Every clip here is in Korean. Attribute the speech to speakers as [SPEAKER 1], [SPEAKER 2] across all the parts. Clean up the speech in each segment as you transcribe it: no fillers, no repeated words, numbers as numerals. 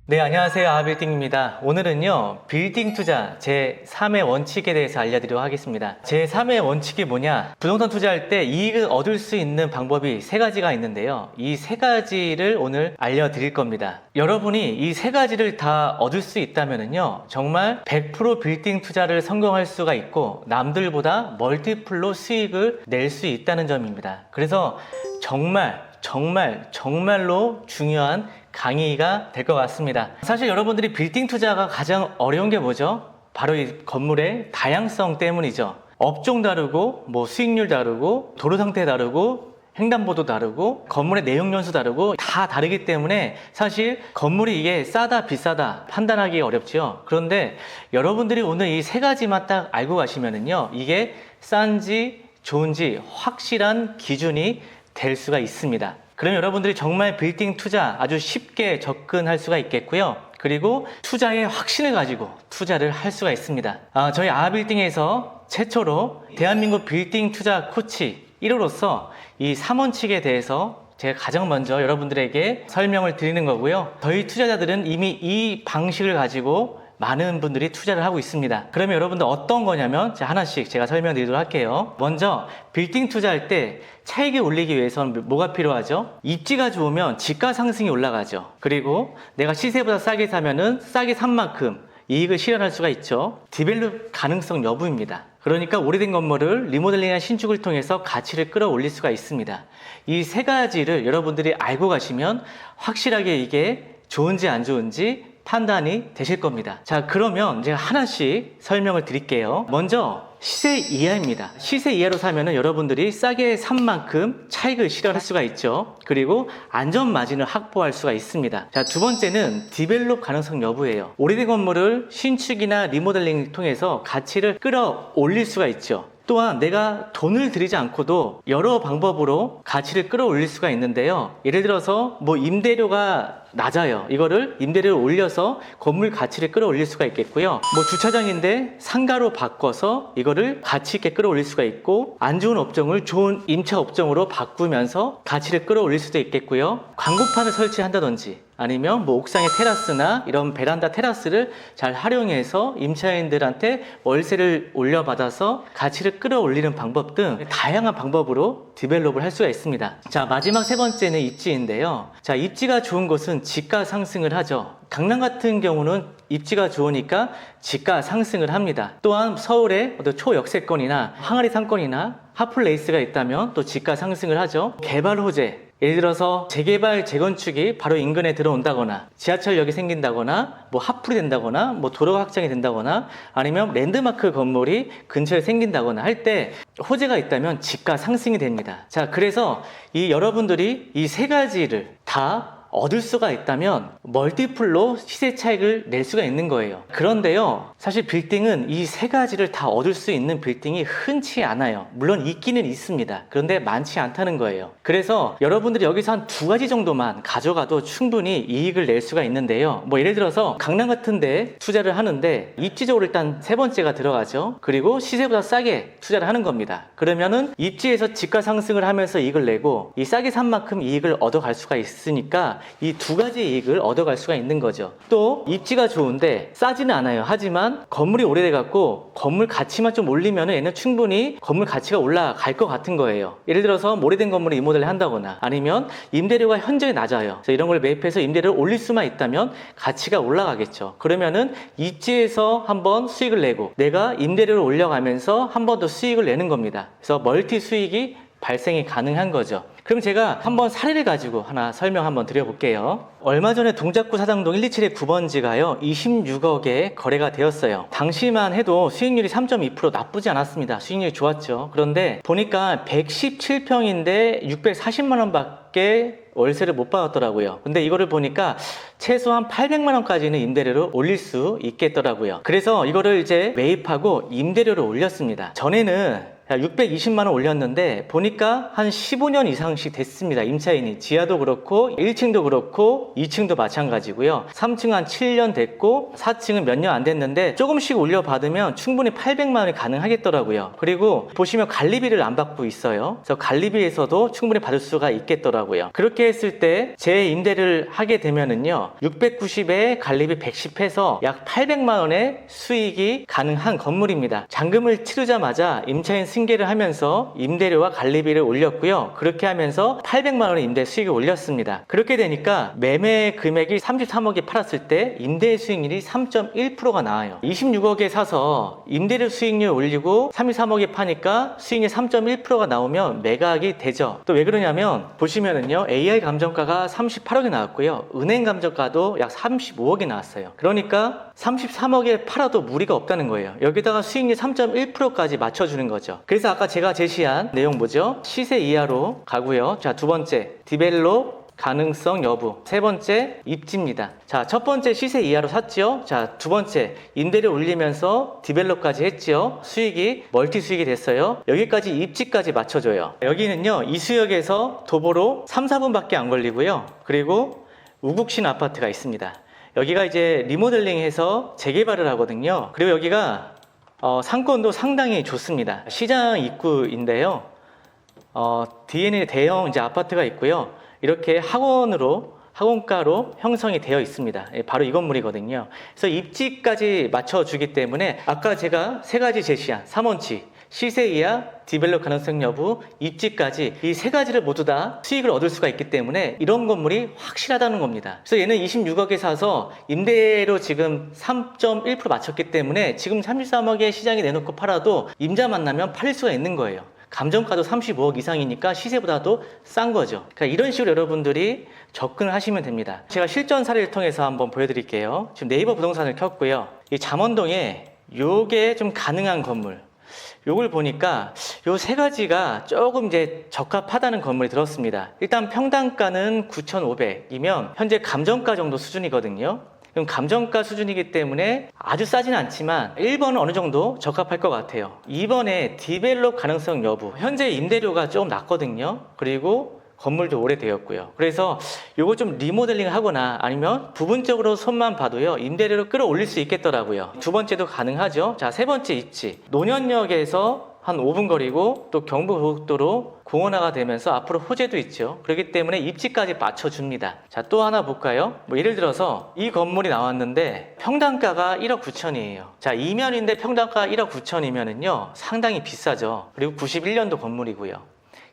[SPEAKER 1] 네, 안녕하세요. 아빌딩입니다. 오늘은요, 빌딩 투자 제3의 원칙에 대해서 알려드리도록 하겠습니다. 제3의 원칙이 뭐냐? 부동산 투자할 때 이익을 얻을 수 있는 방법이 세 가지가 있는데요. 이 세 가지를 오늘 알려드릴 겁니다. 여러분이 이 세 가지를 다 얻을 수 있다면요, 정말 100% 빌딩 투자를 성공할 수가 있고, 남들보다 멀티플로 수익을 낼 수 있다는 점입니다. 그래서 정말로 중요한 강의가 될 것 같습니다. 사실 여러분들이 빌딩 투자가 가장 어려운 게 뭐죠? 바로 이 건물의 다양성 때문이죠. 업종 다르고, 수익률 다르고, 도로 상태 다르고, 횡단보도 다르고, 건물의 내용 연수 다르고 다 다르기 때문에 사실 건물이 이게 싸다 비싸다 판단하기 어렵죠. 그런데 여러분들이 오늘 이 세 가지만 딱 알고 가시면은요, 이게 싼지 좋은지 확실한 기준이 될 수가 있습니다. 그럼 여러분들이 정말 빌딩 투자 아주 쉽게 접근할 수가 있겠고요. 그리고 투자에 확신을 가지고 투자를 할 수가 있습니다. 저희 아빌딩에서 최초로 대한민국 빌딩 투자 코치 1호로서 이 3원칙에 대해서 제가 가장 먼저 여러분들에게 설명을 드리는 거고요. 저희 투자자들은 이미 이 방식을 가지고 많은 분들이 투자를 하고 있습니다. 그러면 여러분들 어떤 거냐면 하나씩 제가 설명드리도록 할게요. 먼저 빌딩 투자할 때 차익을 올리기 위해서는 뭐가 필요하죠? 입지가 좋으면 지가 상승이 올라가죠. 그리고 내가 시세보다 싸게 사면은 싸게 산 만큼 이익을 실현할 수가 있죠. 디벨롭 가능성 여부입니다. 그러니까 오래된 건물을 리모델링이나 신축을 통해서 가치를 끌어올릴 수가 있습니다. 이 세 가지를 여러분들이 알고 가시면 확실하게 이게 좋은지 안 좋은지 판단이 되실 겁니다. 자, 그러면 제가 하나씩 설명을 드릴게요. 먼저 시세 이하입니다. 시세 이하로 사면은 여러분들이 싸게 산 만큼 차익을 실현할 수가 있죠. 그리고 안전 마진을 확보할 수가 있습니다. 자, 두 번째는 디벨롭 가능성 여부예요. 오래된 건물을 신축이나 리모델링을 통해서 가치를 끌어올릴 수가 있죠. 또한 내가 돈을 들이지 않고도 여러 방법으로 가치를 끌어올릴 수가 있는데요. 예를 들어서 임대료가 낮아요. 이거를 임대료를 올려서 건물 가치를 끌어올릴 수가 있겠고요. 주차장인데 상가로 바꿔서 이거를 가치 있게 끌어올릴 수가 있고, 안 좋은 업종을 좋은 임차 업종으로 바꾸면서 가치를 끌어올릴 수도 있겠고요. 광고판을 설치한다든지 아니면 옥상의 테라스나 이런 베란다 테라스를 잘 활용해서 임차인들한테 월세를 올려받아서 가치를 끌어올리는 방법 등 다양한 방법으로 디벨롭을 할 수가 있습니다. 자, 마지막 세 번째는 입지인데요. 자, 입지가 좋은 곳은 지가 상승을 하죠. 강남 같은 경우는 입지가 좋으니까 지가 상승을 합니다. 또한 서울의 초역세권이나 항아리 상권이나 핫플레이스가 있다면 또 지가 상승을 하죠. 개발 호재, 예를 들어서 재개발, 재건축이 바로 인근에 들어온다거나, 지하철역이 생긴다거나, 핫플이 된다거나, 도로가 확장이 된다거나, 아니면 랜드마크 건물이 근처에 생긴다거나 할 때 호재가 있다면 지가 상승이 됩니다. 자, 그래서 여러분들이 이 세 가지를 다 얻을 수가 있다면 멀티플로 시세 차익을 낼 수가 있는 거예요. 그런데요, 사실 빌딩은 이 세 가지를 다 얻을 수 있는 빌딩이 흔치 않아요. 물론 있기는 있습니다. 그런데 많지 않다는 거예요. 그래서 여러분들이 여기서 한 두 가지 정도만 가져가도 충분히 이익을 낼 수가 있는데요. 예를 들어서 강남 같은 데 투자를 하는데 입지적으로 일단 세 번째가 들어가죠. 그리고 시세보다 싸게 투자를 하는 겁니다. 그러면은 입지에서 지가 상승을 하면서 이익을 내고, 이 싸게 산 만큼 이익을 얻어갈 수가 있으니까 이 두 가지 이익을 얻어갈 수가 있는 거죠. 또 입지가 좋은데 싸지는 않아요. 하지만 건물이 오래돼 갖고 건물 가치만 좀 올리면 얘는 충분히 건물 가치가 올라갈 것 같은 거예요. 예를 들어서 오래된 건물을 리모델링 한다거나, 아니면 임대료가 현저히 낮아요. 그래서 이런 걸 매입해서 임대료를 올릴 수만 있다면 가치가 올라가겠죠. 그러면은 입지에서 한번 수익을 내고 내가 임대료를 올려가면서 한 번 더 수익을 내는 겁니다. 그래서 멀티 수익이 발생이 가능한 거죠. 그럼 제가 한번 사례를 가지고 하나 설명 한번 드려볼게요. 얼마 전에 동작구 사당동 127의 9번지가요 26억에 거래가 되었어요. 당시만 해도 수익률이 3.2% 나쁘지 않았습니다. 수익률이 좋았죠. 그런데 보니까 117평인데 640만 원밖에 월세를 못 받았더라고요. 근데 이거를 보니까 최소한 800만 원까지는 임대료를 올릴 수 있겠더라고요. 그래서 이거를 이제 매입하고 임대료를 올렸습니다. 전에는 자, 620만 원 올렸는데 보니까 한 15년 이상씩 됐습니다. 임차인이. 지하도 그렇고 1층도 그렇고 2층도 마찬가지고요. 3층 한 7년 됐고 4층은 몇 년 안 됐는데 조금씩 올려받으면 충분히 800만 원이 가능하겠더라고요. 그리고 보시면 관리비를 안 받고 있어요. 그래서 관리비에서도 충분히 받을 수가 있겠더라고요. 그렇게 했을 때 제 임대를 하게 되면은요, 690에 관리비 110 해서 약 800만 원의 수익이 가능한 건물입니다. 잔금을 치르자마자 임차인 승계를 하면서 임대료와 관리비를 올렸고요. 그렇게 하면서 800만 원의 임대 수익을 올렸습니다. 그렇게 되니까 매매 금액이 33억에 팔았을 때 임대 수익률이 3.1%가 나와요. 26억에 사서 임대료 수익률 올리고 33억에 파니까 수익률 3.1%가 나오면 매각이 되죠. 또 왜 그러냐면 보시면은요, AI 감정가가 38억이 나왔고요. 은행 감정가도 약 35억이 나왔어요. 그러니까 33억에 팔아도 무리가 없다는 거예요. 여기다가 수익률 3.1%까지 맞춰주는 거죠. 그래서 아까 제가 제시한 내용 뭐죠? 시세 이하로 가고요. 자, 두 번째, 디벨롭 가능성 여부. 세 번째, 입지입니다. 자, 첫 번째 시세 이하로 샀죠. 자, 두 번째, 임대료 올리면서 디벨롭까지 했죠. 수익이 멀티 수익이 됐어요. 여기까지 입지까지 맞춰줘요. 여기는요, 이수역에서 도보로 3, 4분밖에 안 걸리고요. 그리고 우국신 아파트가 있습니다. 여기가 이제 리모델링해서 재개발을 하거든요. 그리고 여기가 상권도 상당히 좋습니다. 시장 입구인데요. 뒤에는 대형 이제 아파트가 있고요. 이렇게 학원가로 형성이 되어 있습니다. 바로 이 건물이거든요. 그래서 입지까지 맞춰주기 때문에 아까 제가 세 가지 제시한 3원칙, 시세 이하, 디벨롭 가능성 여부, 입지까지 이 세 가지를 모두 다 수익을 얻을 수가 있기 때문에 이런 건물이 확실하다는 겁니다. 그래서 얘는 26억에 사서 임대료 지금 3.1% 맞췄기 때문에 지금 33억에 시장에 내놓고 팔아도 임자 만나면 팔릴 수가 있는 거예요. 감정가도 35억 이상이니까 시세보다도 싼 거죠. 그러니까 이런 식으로 여러분들이 접근을 하시면 됩니다. 제가 실전 사례를 통해서 한번 보여드릴게요. 지금 네이버 부동산을 켰고요. 이 잠원동에 요게 좀 가능한 건물, 요걸 보니까 요 세 가지가 조금 이제 적합하다는 건물이 들었습니다. 일단 평당가는 9,500이면 현재 감정가 정도 수준이거든요. 그럼 감정가 수준이기 때문에 아주 싸지는 않지만 1번은 어느 정도 적합할 것 같아요. 2번에 디벨롭 가능성 여부. 현재 임대료가 조금 낮거든요. 그리고 건물도 오래되었고요. 그래서 요거 좀 리모델링 하거나 아니면 부분적으로 손만 봐도요, 임대료를 끌어올릴 수 있겠더라고요. 두 번째도 가능하죠. 자, 세 번째 입지. 논현역에서 한 5분 거리고 또 경부고속도로 공원화가 되면서 앞으로 호재도 있죠. 그렇기 때문에 입지까지 맞춰줍니다. 자, 또 하나 볼까요? 뭐 예를 들어서 이 건물이 나왔는데 평당가가 1억 9천이에요. 자, 이면인데 평당가 1억 9천이면은요, 상당히 비싸죠. 그리고 91년도 건물이고요.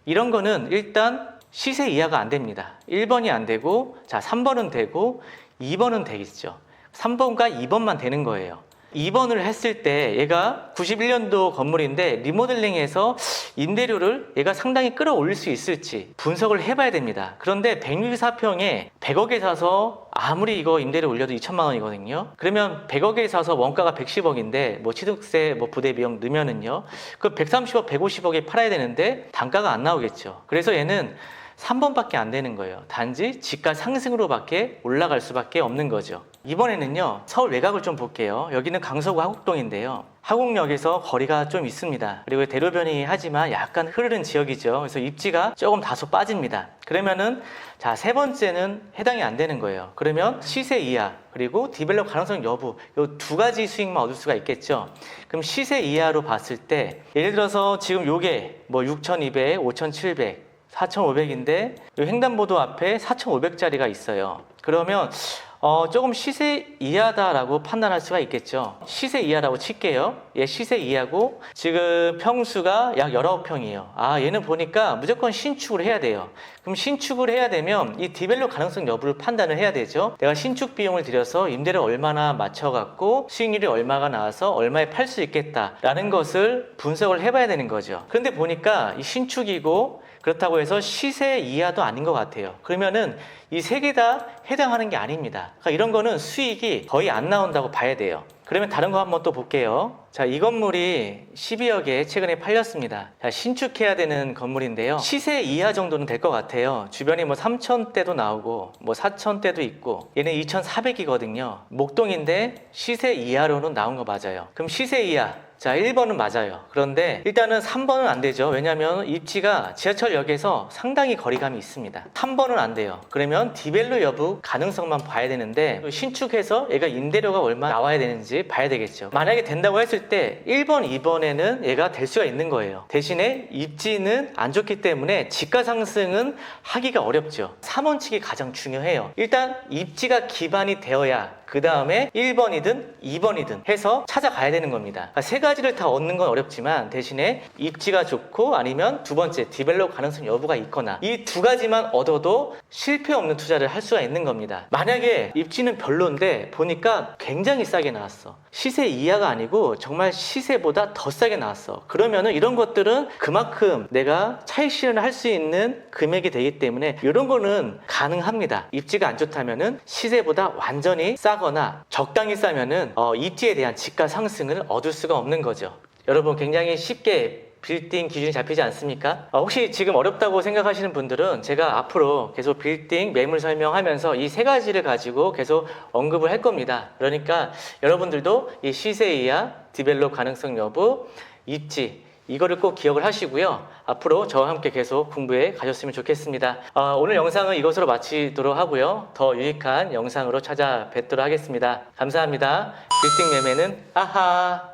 [SPEAKER 1] 이런 거는 일단 시세 이하가 안 됩니다. 1번이 안 되고, 자, 3번은 되고 2번은 되겠죠. 3번과 2번만 되는 거예요. 2번을 했을 때 얘가 91년도 건물인데 리모델링해서 임대료를 얘가 상당히 끌어올릴 수 있을지 분석을 해봐야 됩니다. 그런데 164평에 100억에 사서 아무리 이거 임대료 올려도 2천만 원이거든요. 그러면 100억에 사서 원가가 110억인데 뭐 취득세, 뭐 부대 비용 넣으면은요, 그 130억, 150억에 팔아야 되는데 단가가 안 나오겠죠. 그래서 얘는 3번밖에 안 되는 거예요. 단지 지가 상승으로밖에 올라갈 수밖에 없는 거죠. 이번에는요, 서울 외곽을 좀 볼게요. 여기는 강서구 하곡동인데요. 하곡역에서 거리가 좀 있습니다. 그리고 대로변이 하지만 약간 흐르는 지역이죠. 그래서 입지가 조금 다소 빠집니다. 그러면은 자, 세 번째는 해당이 안 되는 거예요. 그러면 시세 이하 그리고 디벨롭 가능성 여부, 이 두 가지 수익만 얻을 수가 있겠죠. 그럼 시세 이하로 봤을 때 예를 들어서 지금 요게 뭐 6,200, 5,700 4,500인데 횡단보도 앞에 4,500짜리가 있어요. 그러면 조금 시세 이하다라고 판단할 수가 있겠죠. 시세 이하라고 칠게요. 얘 시세 이하고 지금 평수가 약 19평이에요. 아, 얘는 보니까 무조건 신축을 해야 돼요. 그럼 신축을 해야 되면 이 디벨롭 가능성 여부를 판단을 해야 되죠. 내가 신축 비용을 들여서 임대료 얼마나 맞춰갖고 수익률이 얼마가 나와서 얼마에 팔 수 있겠다라는 것을 분석을 해봐야 되는 거죠. 그런데 보니까 이 신축이고 그렇다고 해서 시세 이하도 아닌 것 같아요. 그러면은 이 세 개 다 해당하는 게 아닙니다. 그러니까 이런 거는 수익이 거의 안 나온다고 봐야 돼요. 그러면 다른 거 한번 또 볼게요. 자, 이 건물이 12억에 최근에 팔렸습니다. 자, 신축해야 되는 건물인데요. 시세 이하 정도는 될 것 같아요. 주변에 뭐 3천대도 나오고 뭐 4천대도 있고 얘는 2,400이거든요. 목동인데 시세 이하로는 나온 거 맞아요. 그럼 시세 이하 자, 1번은 맞아요. 그런데 일단은 3번은 안 되죠. 왜냐하면 입지가 지하철역에서 상당히 거리감이 있습니다. 3번은 안 돼요. 그러면 디벨로 여부 가능성만 봐야 되는데 신축해서 얘가 임대료가 얼마 나와야 되는지 봐야 되겠죠. 만약에 된다고 했을 때 1번, 2번에는 얘가 될 수가 있는 거예요. 대신에 입지는 안 좋기 때문에 지가 상승은 하기가 어렵죠. 3원 측이 가장 중요해요. 일단 입지가 기반이 되어야 그 다음에 1번이든 2번이든 해서 찾아가야 되는 겁니다. 세 가지를 다 얻는 건 어렵지만 대신에 입지가 좋고 아니면 두 번째 디벨롭 가능성 여부가 있거나 이 두 가지만 얻어도 실패 없는 투자를 할 수가 있는 겁니다. 만약에 입지는 별론데 보니까 굉장히 싸게 나왔어. 시세 이하가 아니고 정말 시세보다 더 싸게 나왔어. 그러면은 이런 것들은 그만큼 내가 차익 실현을 할 수 있는 금액이 되기 때문에 이런 거는 가능합니다. 입지가 안 좋다면은 시세보다 완전히 싸거나 적당히 싸면은 입지에 대한 지가 상승을 얻을 수가 없는 거죠. 여러분 굉장히 쉽게 빌딩 기준이 잡히지 않습니까? 혹시 지금 어렵다고 생각하시는 분들은 제가 앞으로 계속 빌딩 매물 설명하면서 이 세 가지를 가지고 계속 언급을 할 겁니다. 그러니까 여러분들도 이 시세 이하, 디벨롭 가능성 여부, 입지 이거를 꼭 기억을 하시고요. 앞으로 저와 함께 계속 공부해 가셨으면 좋겠습니다. 오늘 영상은 이것으로 마치도록 하고요. 더 유익한 영상으로 찾아뵙도록 하겠습니다. 감사합니다. 빌딩 매매는 아하.